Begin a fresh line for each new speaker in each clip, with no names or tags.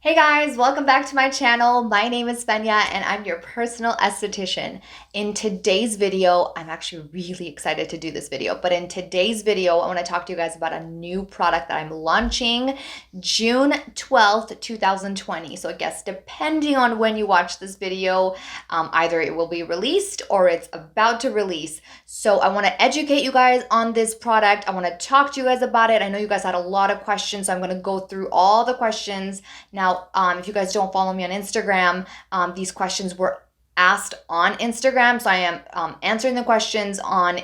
Hey guys, welcome back to my channel. My name is Fenya and I'm your personal esthetician. In today's video, I'm actually really excited to do this video, but in today's video, I want to talk to you guys about a new product that I'm launching June 12th, 2020. So I guess depending on when you watch this video, either it will be released or it's about to release. So I want to educate you guys on this product. I want to talk to you guys about it. I know you guys had a lot of questions, so I'm going to go through all the questions. Now, if you guys don't follow me on Instagram, these questions were asked on Instagram, so I am answering the questions on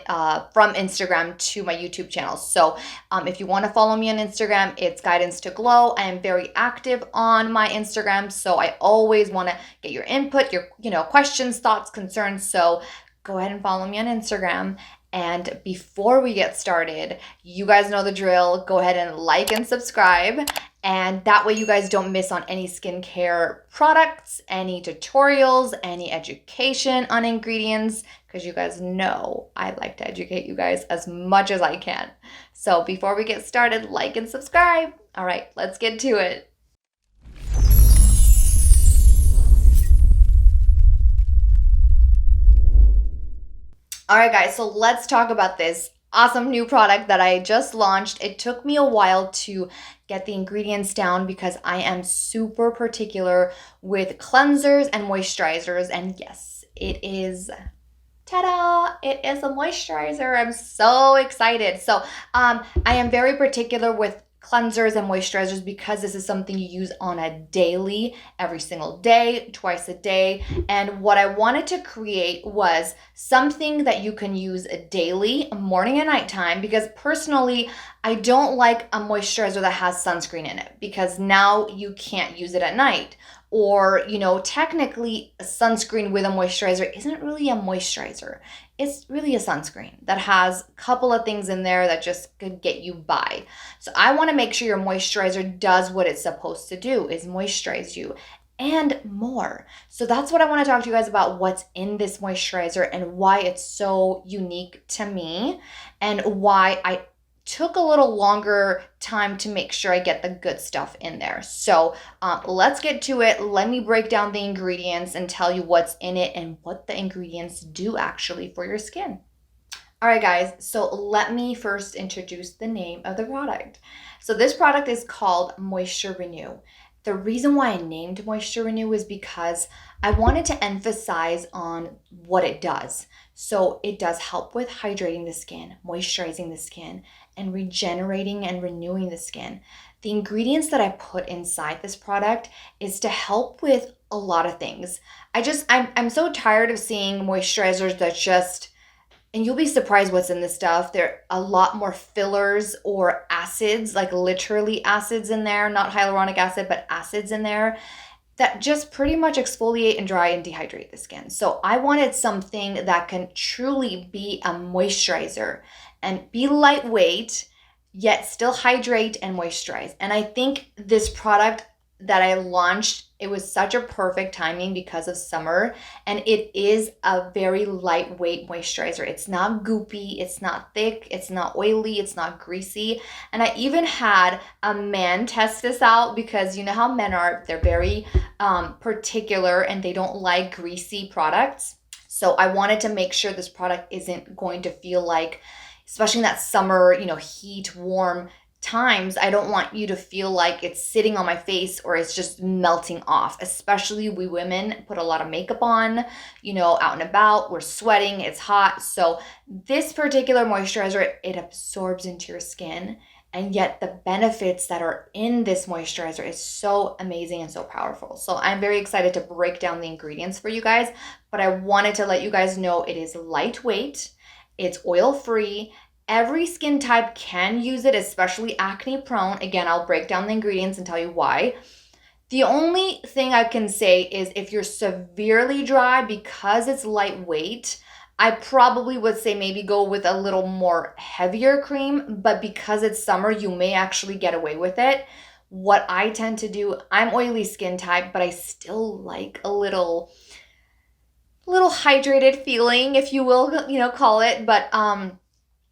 from Instagram to my YouTube channel. So if you want to follow me on Instagram, it's Guidance to Glow. I am very active on my Instagram, so I always want to get your input, your questions, thoughts, concerns. So go ahead and follow me on Instagram. And before we get started, you guys know the drill. Go ahead and like and subscribe. And that way you guys don't miss on any skincare products, any tutorials, any education on ingredients, because you guys know I like to educate you guys as much as I can. So before we get started, like and subscribe. All right, let's get to it. All right, guys, so let's talk about this awesome new product that I just launched. It took me a while to get the ingredients down because I am super particular with cleansers and moisturizers. And yes, it is, ta-da, it is a moisturizer. I'm so excited. So I am very particular with cleansers and moisturizers because this is something you use on a daily, every single day, twice a day. And what I wanted to create was something that you can use daily, morning and nighttime, because personally, I don't like a moisturizer that has sunscreen in it because now you can't use it at night. Or, technically a sunscreen with a moisturizer isn't really a moisturizer. It's really a sunscreen that has a couple of things in there that just could get you by. So I want to make sure your moisturizer does what it's supposed to do, is moisturize you and more. So that's what I want to talk to you guys about, what's in this moisturizer and why it's so unique to me and why I took a little longer time to make sure I get the good stuff in there. So let's get to it. Let me break down the ingredients and tell you what's in it and what the ingredients do actually for your skin. All right, guys, so let me first introduce the name of the product. So this product is called Moisture Renew. The reason why I named Moisture Renew is because I wanted to emphasize on what it does. So it does help with hydrating the skin, moisturizing the skin, and regenerating and renewing the skin. The ingredients that I put inside this product is to help with a lot of things. I'm so tired of seeing moisturizers that just, and you'll be surprised what's in this stuff. There are a lot more fillers or acids, like literally acids in there, not hyaluronic acid, but acids in there that just pretty much exfoliate and dry and dehydrate the skin. So I wanted something that can truly be a moisturizer and be lightweight, yet still hydrate and moisturize. And I think this product that I launched, it was such a perfect timing because of summer, and it is a very lightweight moisturizer. It's not goopy, it's not thick, it's not oily, it's not greasy. And I even had a man test this out because you know how men are, they're very particular and they don't like greasy products. So I wanted to make sure this product isn't going to feel like, especially in that summer, heat, warm times, I don't want you to feel like it's sitting on my face or it's just melting off. Especially we women put a lot of makeup on, out and about, we're sweating, it's hot. So this particular moisturizer, it absorbs into your skin, and yet the benefits that are in this moisturizer is so amazing and so powerful. So I'm very excited to break down the ingredients for you guys, but I wanted to let you guys know it is lightweight, it's oil-free. Every skin type can use it, especially acne prone. Again, I'll break down the ingredients and tell you why. The only thing I can say is if you're severely dry, because it's lightweight, I probably would say maybe go with a little more heavier cream, but because it's summer, you may actually get away with it. What I tend to do, I'm oily skin type, but I still like a little hydrated feeling, if you will, call it. But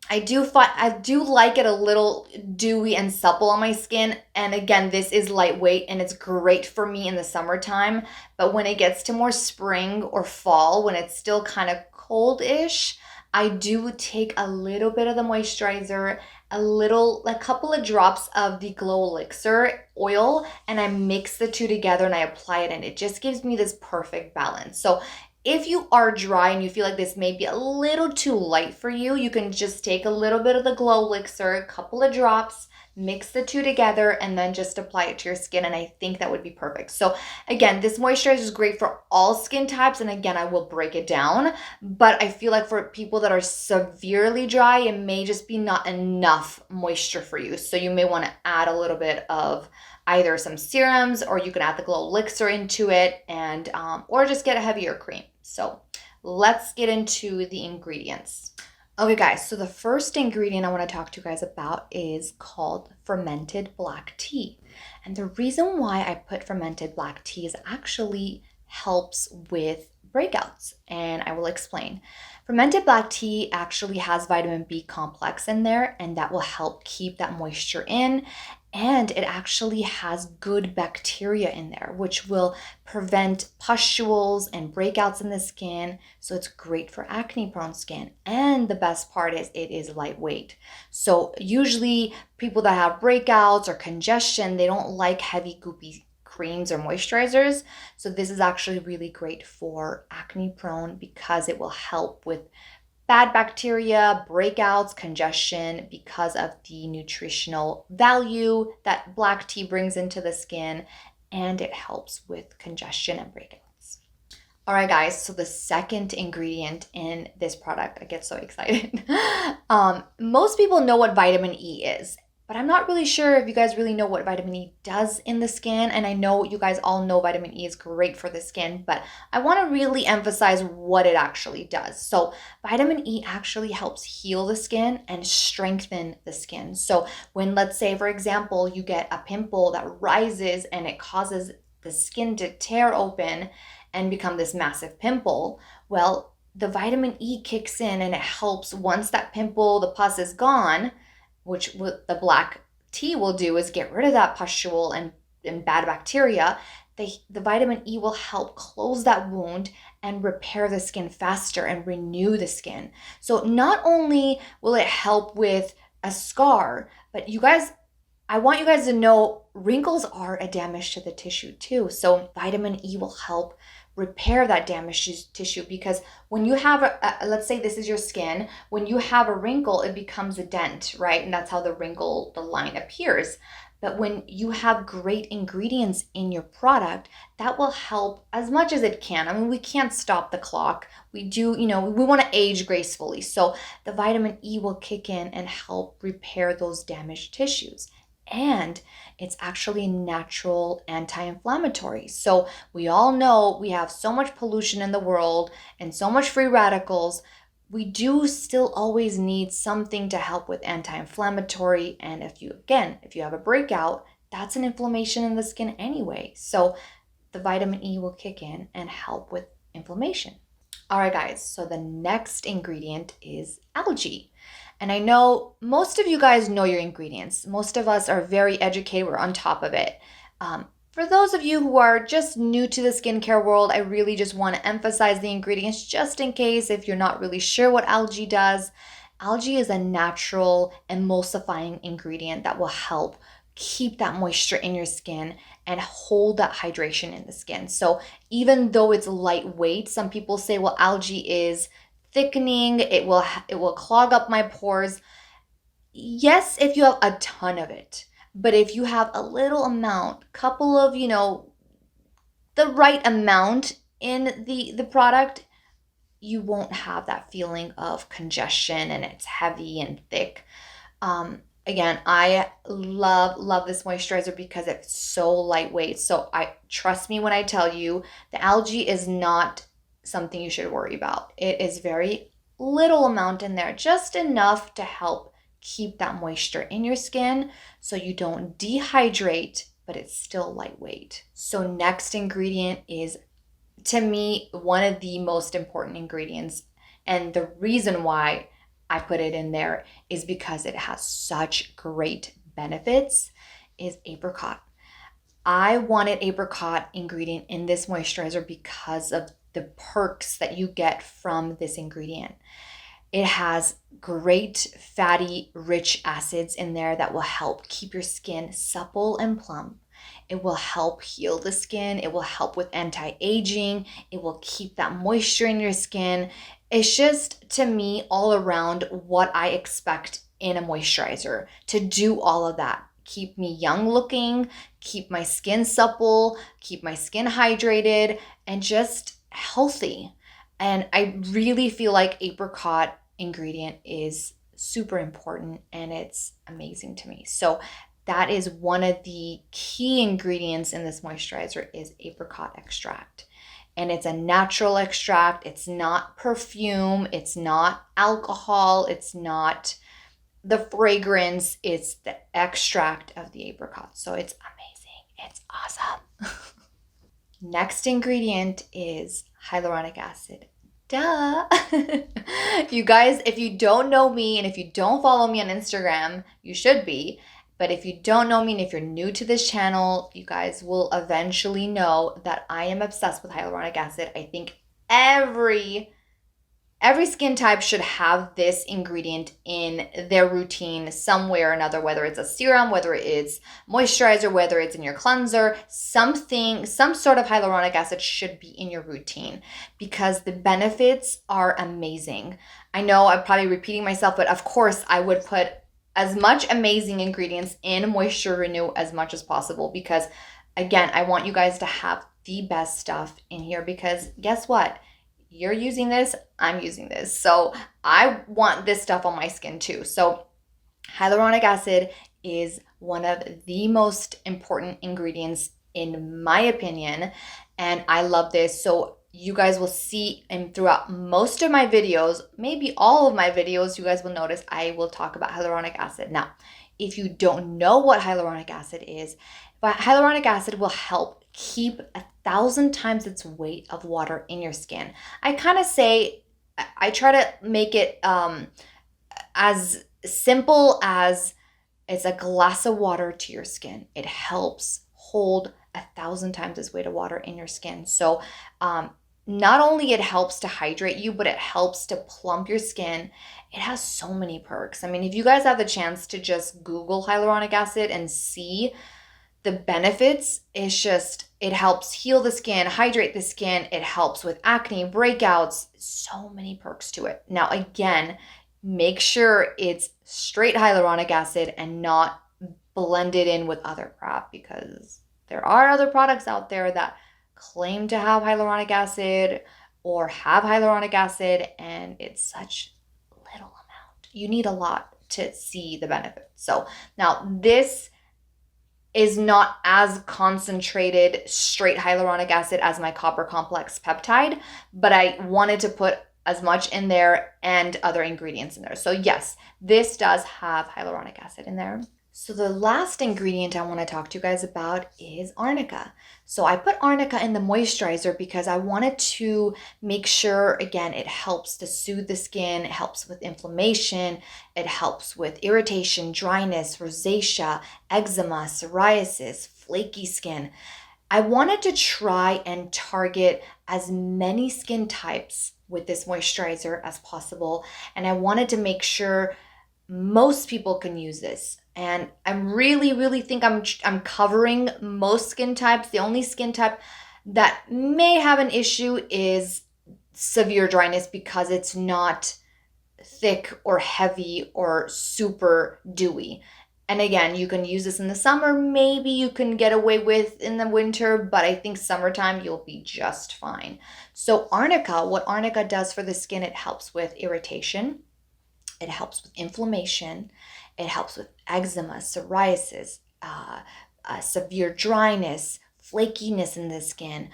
I do like it a little dewy and supple on my skin. And again, this is lightweight and it's great for me in the summertime. But when it gets to more spring or fall, when it's still kind of cold-ish, I do take a little bit of the moisturizer, a couple of drops of the Glow Elixir oil, and I mix the two together and I apply it, and it just gives me this perfect balance. So if you are dry and you feel like this may be a little too light for you, you can just take a little bit of the Glow Elixir, a couple of drops, mix the two together, and then just apply it to your skin. And I think that would be perfect. So again, this moisturizer is great for all skin types. And again, I will break it down. But I feel like for people that are severely dry, it may just be not enough moisture for you. So you may want to add a little bit of either some serums, or you can add the Glow Elixir into it, and or just get a heavier cream. So let's get into the ingredients. Okay guys, so the first ingredient I want to talk to you guys about is called Fermented Black Tea. And the reason why I put Fermented Black Tea is actually helps with breakouts, and I will explain. Fermented black tea actually has vitamin B complex in there, and that will help keep that moisture in. And it actually has good bacteria in there, which will prevent pustules and breakouts in the skin. So it's great for acne prone skin. And the best part is it is lightweight. So usually people that have breakouts or congestion, they don't like heavy goopy creams or moisturizers. So this is actually really great for acne prone because it will help with bad bacteria, breakouts, congestion, because of the nutritional value that black tea brings into the skin, and it helps with congestion and breakouts. All right, guys, so the second ingredient in this product, I get so excited. Most people know what vitamin E is, but I'm not really sure if you guys really know what vitamin E does in the skin. And I know you guys all know vitamin E is great for the skin, but I want to really emphasize what it actually does. So vitamin E actually helps heal the skin and strengthen the skin. So when, let's say, for example, you get a pimple that rises and it causes the skin to tear open and become this massive pimple, well, the vitamin E kicks in and it helps once that pimple, the pus is gone, which what the black tea will do is get rid of that pustule and bad bacteria. The vitamin E will help close that wound and repair the skin faster and renew the skin. So not only will it help with a scar, but you guys, I want you guys to know wrinkles are a damage to the tissue too. So vitamin E will help repair that damaged tissue, because when you have let's say this is your skin, when you have a wrinkle, it becomes a dent, right? And that's how the line appears. But when you have great ingredients in your product, that will help as much as it can. I mean, we can't stop the clock. We do, we want to age gracefully. So the vitamin E will kick in and help repair those damaged tissues. And it's actually natural anti-inflammatory. So we all know we have so much pollution in the world and so much free radicals. We do still always need something to help with anti-inflammatory. And if you have a breakout, that's an inflammation in the skin anyway. So the vitamin E will kick in and help with inflammation. All right, guys, so the next ingredient is algae. And I know most of you guys know your ingredients. Most of us are very educated. We're on top of it. For those of you who are just new to the skincare world, I really just want to emphasize the ingredients just in case if you're not really sure what algae does. Algae is a natural emulsifying ingredient that will help keep that moisture in your skin and hold that hydration in the skin. So even though it's lightweight, some people say, well, algae is thickening, it will clog up my pores. Yes, if you have a ton of it, but if you have a little amount, couple of, the right amount in the product, you won't have that feeling of congestion and it's heavy and thick. Again, I love this moisturizer because it's so lightweight. So trust me when I tell you, the algae is not something you should worry about. It is very little amount in there, just enough to help keep that moisture in your skin so you don't dehydrate, but it's still lightweight. So next ingredient is, to me, one of the most important ingredients, and the reason why I put it in there is because it has such great benefits, is apricot. I wanted apricot ingredient in this moisturizer because of the perks that you get from this ingredient. It has great fatty, rich acids in there that will help keep your skin supple and plump. It will help heal the skin. It will help with anti-aging. It will keep that moisture in your skin. It's just, to me, all around what I expect in a moisturizer, to do all of that. Keep me young looking, keep my skin supple, keep my skin hydrated, and just healthy. And I really feel like apricot ingredient is super important and it's amazing to me. So that is one of the key ingredients in this moisturizer is apricot extract. And it's a natural extract. It's not perfume. It's not alcohol. It's not the fragrance. It's the extract of the apricot. So it's amazing. It's awesome. Next ingredient is hyaluronic acid. Duh. You guys, if you don't know me and if you don't follow me on Instagram, you should be. But if you don't know me and if you're new to this channel, you guys will eventually know that I am obsessed with hyaluronic acid. I think every skin type should have this ingredient in their routine some way or another, whether it's a serum, whether it's moisturizer, whether it's in your cleanser, some sort of hyaluronic acid should be in your routine because the benefits are amazing. I know I'm probably repeating myself, but of course I would put as much amazing ingredients in Moisture Renew as much as possible because, again, I want you guys to have the best stuff in here because guess what? You're using this, I'm using this. So I want this stuff on my skin too. So hyaluronic acid is one of the most important ingredients in my opinion. And I love this. So you guys will see and throughout most of my videos, maybe all of my videos, you guys will notice I will talk about hyaluronic acid. Now, if you don't know what hyaluronic acid is, but hyaluronic acid will help keep 1,000 times its weight of water in your skin. I kind of say, I try to make it as simple as it's a glass of water to your skin. It helps hold 1,000 times its weight of water in your skin. So not only it helps to hydrate you, but it helps to plump your skin. It has so many perks. I mean, if you guys have the chance to just Google hyaluronic acid and see the benefits, it's just, it helps heal the skin, hydrate the skin. It helps with acne, breakouts, so many perks to it. Now, again, make sure it's straight hyaluronic acid and not blended in with other crap because there are other products out there that claim to have hyaluronic acid or have hyaluronic acid and it's such little amount. You need a lot to see the benefits. So now this is not as concentrated straight hyaluronic acid as my copper complex peptide, but I wanted to put as much in there and other ingredients in there. So yes, this does have hyaluronic acid in there. So the last ingredient I want to talk to you guys about is Arnica. So I put Arnica in the moisturizer because I wanted to make sure, again, it helps to soothe the skin, it helps with inflammation, it helps with irritation, dryness, rosacea, eczema, psoriasis, flaky skin. I wanted to try and target as many skin types with this moisturizer as possible, and I wanted to make sure most people can use this. And I really think I'm covering most skin types. The only skin type that may have an issue is severe dryness because it's not thick or heavy or super dewy. And again, you can use this in the summer. Maybe you can get away with in the winter, but I think summertime you'll be just fine. So Arnica, what Arnica does for the skin, it helps with irritation. It helps with inflammation. It helps with eczema, psoriasis, severe dryness, flakiness in the skin,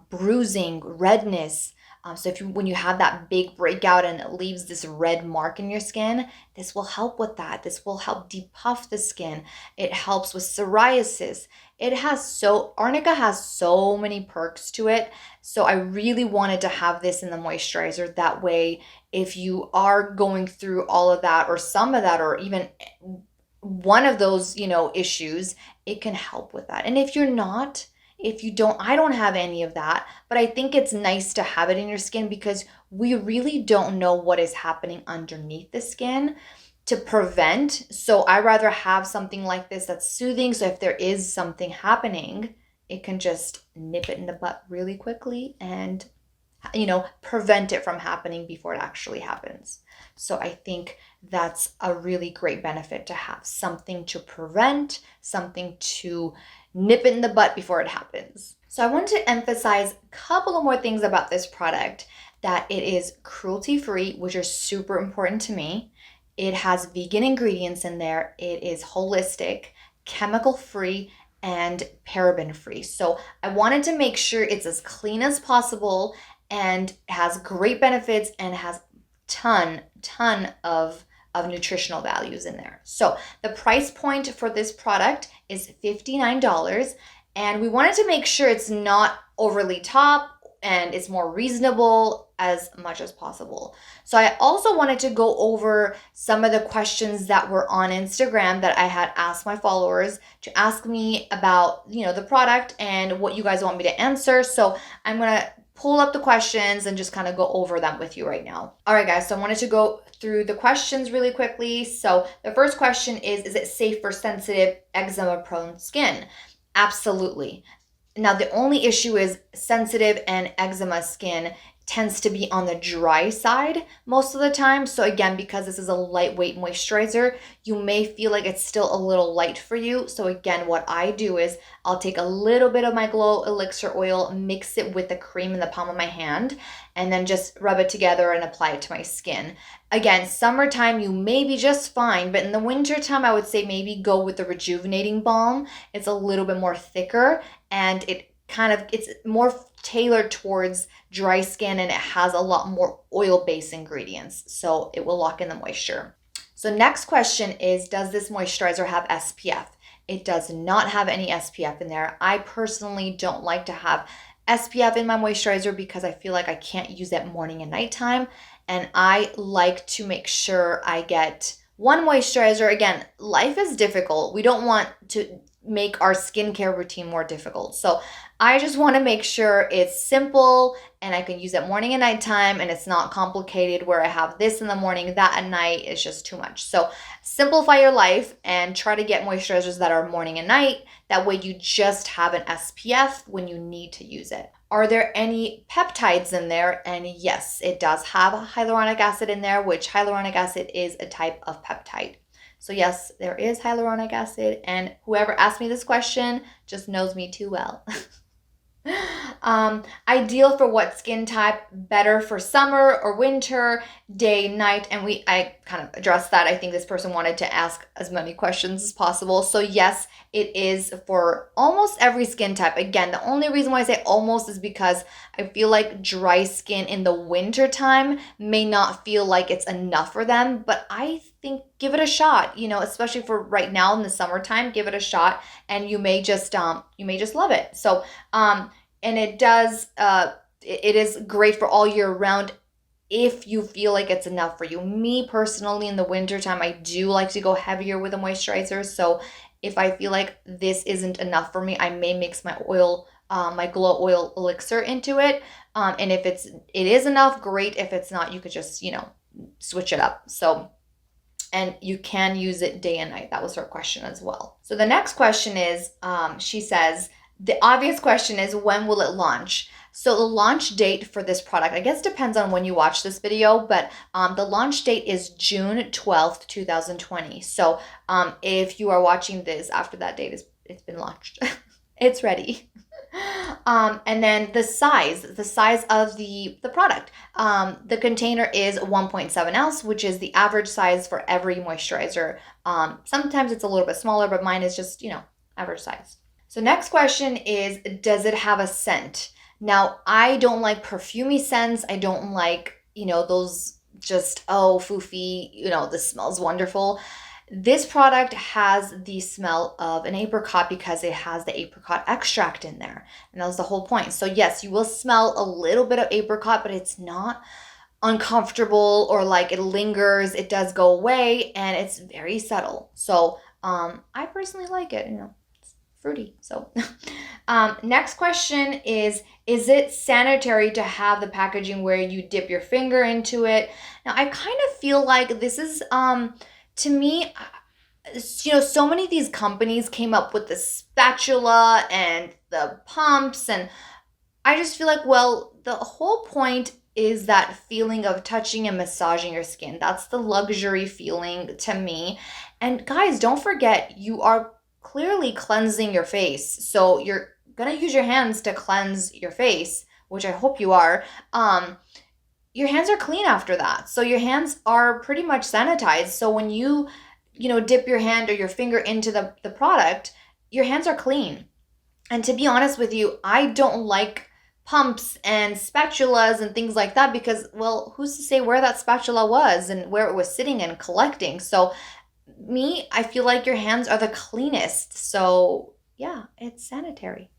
bruising, redness, So when you have that big breakout and it leaves this red mark in your skin, this will help with that. This will help depuff the skin. It helps with psoriasis. Arnica has so many perks to it. So I really wanted to have this in the moisturizer. That way, if you are going through all of that or some of that, or even one of those, issues, it can help with that. And if you're not, if you don't, I don't have any of that, but I think it's nice to have it in your skin because we really don't know what is happening underneath the skin to prevent. So I rather have something like this that's soothing. So if there is something happening, it can just nip it in the butt really quickly and, prevent it from happening before it actually happens. So I think that's a really great benefit to have something to prevent, something to nip it in the butt before it happens. So I want to emphasize a couple of more things about this product, that it is cruelty-free, which is super important to me. It has vegan ingredients in there. It is holistic, chemical-free, and paraben-free. So I wanted to make sure it's as clean as possible and has great benefits and has ton of nutritional values in there. So the price point for this product is $59, and we wanted to make sure it's not overly top and it's more reasonable as much as possible. So I also wanted to go over some of the questions that were on Instagram that I had asked my followers to ask me about, the product and what you guys want me to answer. So I'm going to pull up the questions and just kind of go over them with you right now. All right, guys, so I wanted to go through the questions really quickly. So the first question is it safe for sensitive, eczema-prone skin? Absolutely. Now, the only issue is sensitive and eczema skin tends to be on the dry side most of the time. So again, because this is a lightweight moisturizer, you may feel like it's still a little light for you. So again, what I do is I'll take a little bit of my Glow Elixir oil, mix it with the cream in the palm of my hand, and then just rub it together and apply it to my skin. Again, summertime, you may be just fine, but in the wintertime, I would say maybe go with the rejuvenating balm. It's a little bit more thicker and it's more tailored towards dry skin, and it has a lot more oil-based ingredients, so it will lock in the moisture. So next question is, does this moisturizer have SPF? It does not have any SPF in there. I personally don't like to have SPF in my moisturizer because I feel like I can't use it morning and nighttime, and I like to make sure I get one moisturizer. Again, life is difficult. We don't want to make our skincare routine more difficult. So I just want to make sure it's simple and I can use it morning and nighttime, and it's not complicated where I have this in the morning, that at night. It's just too much. So simplify your life and try to get moisturizers that are morning and night. That way you just have an SPF when you need to use it. Are there any peptides in there? And yes, it does have hyaluronic acid in there, which hyaluronic acid is a type of peptide. So yes, there is hyaluronic acid, and whoever asked me this question just knows me too well. Ideal for what skin type? Better for summer or winter, day, night? And I kind of addressed that. I think this person wanted to ask as many questions as possible. So yes, it is for almost every skin type. Again, the only reason why I say almost is because I feel like dry skin in the winter time may not feel like it's enough for them, but I think give it a shot, especially for right now in the summertime, give it a shot and you may just love it. So, and it does, it is great for all year round if you feel like it's enough for you. Me personally, in the wintertime, I do like to go heavier with a moisturizer. So if I feel like this isn't enough for me, I may mix my oil, my Glow Oil Elixir into it. And if it is enough, great. If it's not, you could just, switch it up. So, and you can use it day and night. That was her question as well. So the next question is, she says, the obvious question is, when will it launch? So the launch date for this product, I guess depends on when you watch this video, but the launch date is June 12th, 2020. So if you are watching this after that date, it's been launched. It's ready. And then the size of the product. The container is 1.7 ounce, which is the average size for every moisturizer. Sometimes it's a little bit smaller, but mine is just, average size. So next question is, does it have a scent? Now, I don't like perfumey scents. I don't like, those just, oh, foofy, this smells wonderful. This product has the smell of an apricot because it has the apricot extract in there. And that was the whole point. So yes, you will smell a little bit of apricot, but it's not uncomfortable or like it lingers. It does go away and it's very subtle. So I personally like it, it's fruity. So next question is it sanitary to have the packaging where you dip your finger into it? Now I kind of feel like this is to me, so many of these companies came up with the spatula and the pumps, and I just feel like, well, the whole point is that feeling of touching and massaging your skin. That's the luxury feeling to me. And guys, don't forget, you are clearly cleansing your face. So you're gonna use your hands to cleanse your face, which I hope you are. Your hands are clean after that. So your hands are pretty much sanitized. So when you dip your hand or your finger into the product, your hands are clean. And to be honest with you, I don't like pumps and spatulas and things like that because, well, who's to say where that spatula was and where it was sitting and collecting? So I feel like your hands are the cleanest. So yeah, it's sanitary.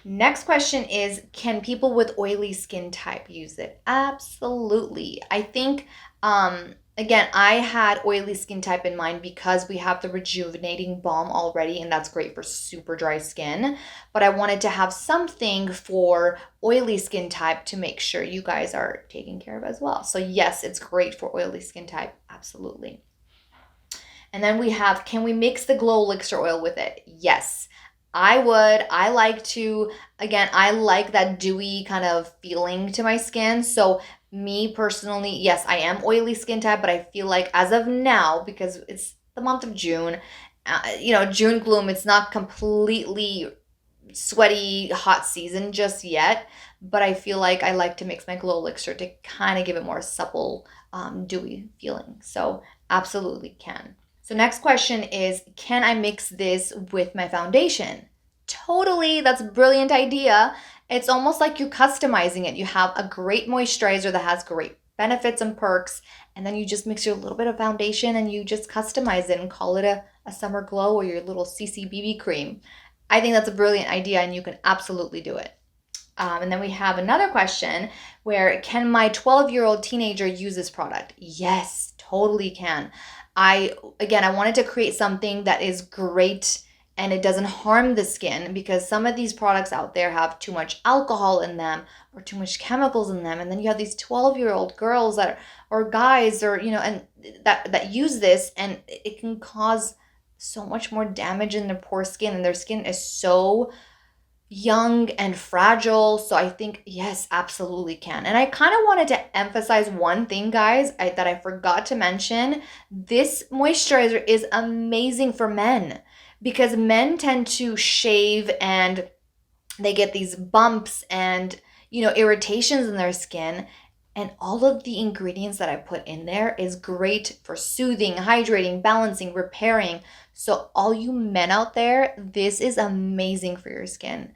Next question is, can people with oily skin type use it? Absolutely. I think, again, I had oily skin type in mind because we have the rejuvenating balm already, and that's great for super dry skin. But I wanted to have something for oily skin type to make sure you guys are taken care of as well. So yes, it's great for oily skin type. Absolutely. And then we have, can we mix the Glow Elixir oil with it? Yes. I would. I like that dewy kind of feeling to my skin. So me personally, yes, I am oily skin type, but I feel like as of now, because it's the month of June, June gloom, it's not completely sweaty, hot season just yet, but I feel like I like to mix my Glow Elixir to kind of give it more supple, dewy feeling. So absolutely can. So next question is, can I mix this with my foundation? Totally, that's a brilliant idea. It's almost like you're customizing it. You have a great moisturizer that has great benefits and perks, and then you just mix your little bit of foundation and you just customize it and call it a summer glow or your little CC BB cream. I think that's a brilliant idea and you can absolutely do it. And then we have another question where, can my 12-year-old teenager use this product? Yes, totally can. I wanted to create something that is great and it doesn't harm the skin, because some of these products out there have too much alcohol in them or too much chemicals in them. And then you have these 12-year-old girls or guys and that use this, and it can cause so much more damage in their poor skin, and their skin is so young and fragile. So I think, yes, absolutely can. And I kind of wanted to emphasize one thing, guys, that I forgot to mention. This moisturizer is amazing for men because men tend to shave and they get these bumps and, irritations in their skin. And all of the ingredients that I put in there is great for soothing, hydrating, balancing, repairing. So all you men out there, this is amazing for your skin,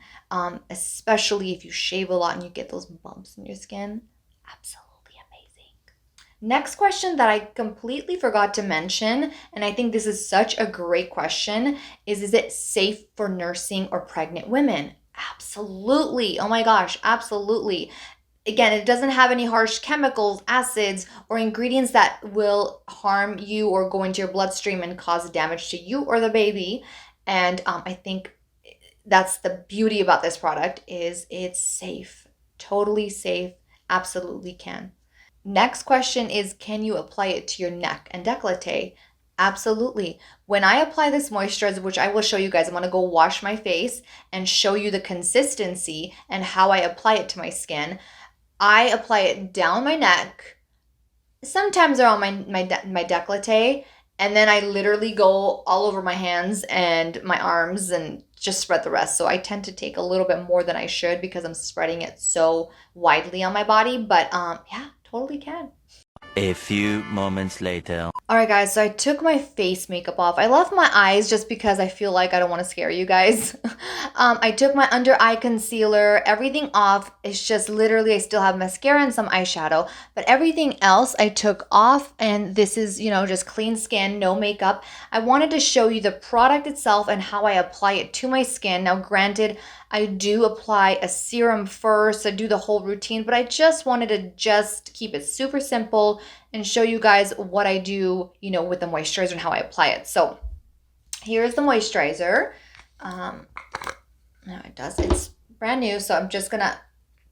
especially if you shave a lot and you get those bumps in your skin. Absolutely amazing. Next question that I completely forgot to mention, and I think this is such a great question, is it safe for nursing or pregnant women? Absolutely. Oh my gosh, absolutely. Again, it doesn't have any harsh chemicals, acids, or ingredients that will harm you or go into your bloodstream and cause damage to you or the baby. And I think that's the beauty about this product, is it's safe, totally safe, absolutely can. Next question is, can you apply it to your neck and décolleté? Absolutely. When I apply this moisturizer, which I will show you guys, I'm going to go wash my face and show you the consistency and how I apply it to my skin. I apply it down my neck, sometimes around my décolleté, and then I literally go all over my hands and my arms and just spread the rest. So I tend to take a little bit more than I should because I'm spreading it so widely on my body, but yeah, totally can.
A few moments later.
Alright guys, so I took my face makeup off. I left my eyes just because I feel like I don't want to scare you guys. I took my under eye concealer, everything off. It's just literally I still have mascara and some eyeshadow, but everything else I took off, and this is, you know, just clean skin, no makeup. I wanted to show you the product itself and how I apply it to my skin. Now granted, I do apply a serum first, I do the whole routine, but I just wanted to just keep it super simple and show you guys what I do, you know, with the moisturizer and how I apply it. So here's the moisturizer. Now it's brand new, so I'm just gonna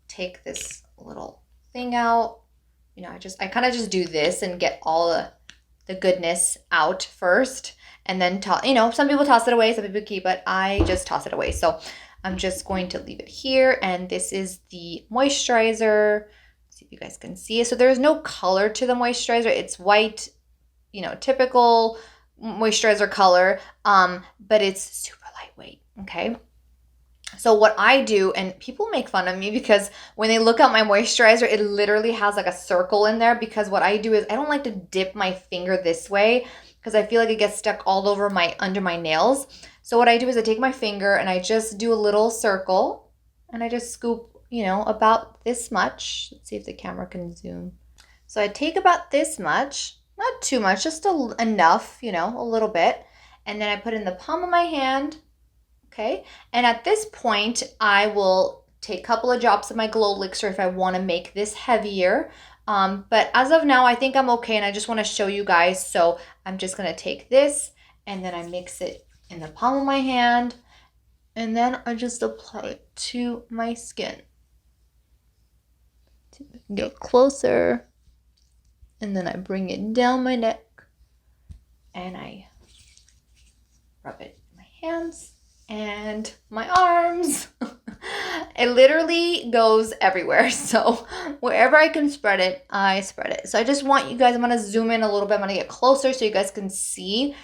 take this little thing out. You know, I kind of just do this and get all the goodness out first, and then you know, some people toss it away, some people keep it. I just toss it away. So I'm just going to leave it here, and this is the moisturizer. See if you guys can see it. So there's no color to the moisturizer. It's white, you know, typical moisturizer color, but it's super lightweight, okay? So what I do, and people make fun of me because when they look at my moisturizer, it literally has like a circle in there, because what I do is I don't like to dip my finger this way because I feel like it gets stuck all over under my nails. So what I do is I take my finger and I just do a little circle and I just scoop, you know, about this much. Let's see if the camera can zoom. So I take about this much, not too much, just enough, you know, a little bit. And then I put in the palm of my hand, okay? And at this point, I will take a couple of drops of my Glow Elixir if I want to make this heavier. But as of now, I think I'm okay, and I just want to show you guys. So I'm just going to take this and then I mix it in the palm of my hand, and then I just apply it to my skin. Get closer, and then I bring it down my neck and I rub it in my hands and my arms. It literally goes everywhere. So wherever I can spread it, I spread it. So I just want you guys, I'm gonna zoom in a little bit. I'm gonna get closer so you guys can see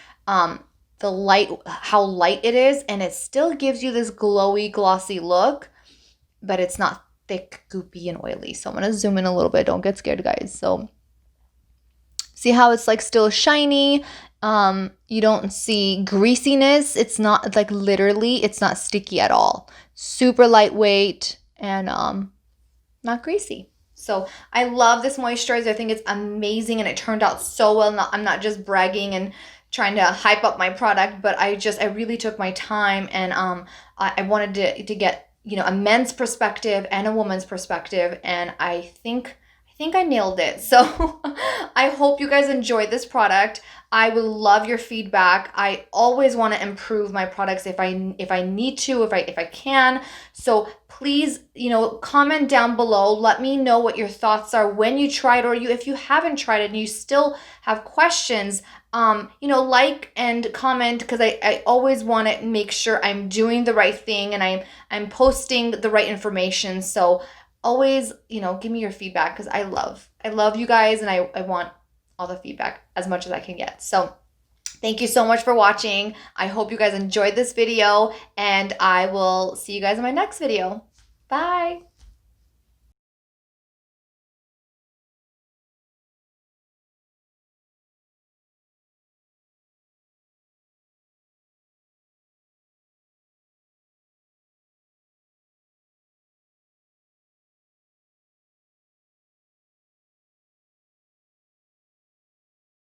the light, how light it is, and it still gives you this glowy, glossy look, but it's not thick, goopy, and oily. So I'm gonna zoom in a little bit. Don't get scared, guys. So see how it's like still shiny. You don't see greasiness. It's not like, literally, it's not sticky at all. Super lightweight and not greasy. So I love this moisturizer. I think it's amazing, and it turned out so well. I'm not just bragging and trying to hype up my product, but I really took my time, and I wanted to get, you know, a men's perspective and a woman's perspective, and I think I nailed it. So I hope you guys enjoyed this product. I would love your feedback. I always want to improve my products if I need to, if I can. So please, you know, comment down below. Let me know what your thoughts are when you try it, or if you haven't tried it and you still have questions. You know, like and comment, because I always want to make sure I'm doing the right thing and I'm posting the right information. So always, you know, give me your feedback, because I love you guys, and I want all the feedback as much as I can get. So thank you so much for watching. I hope you guys enjoyed this video, and I will see you guys in my next video. Bye.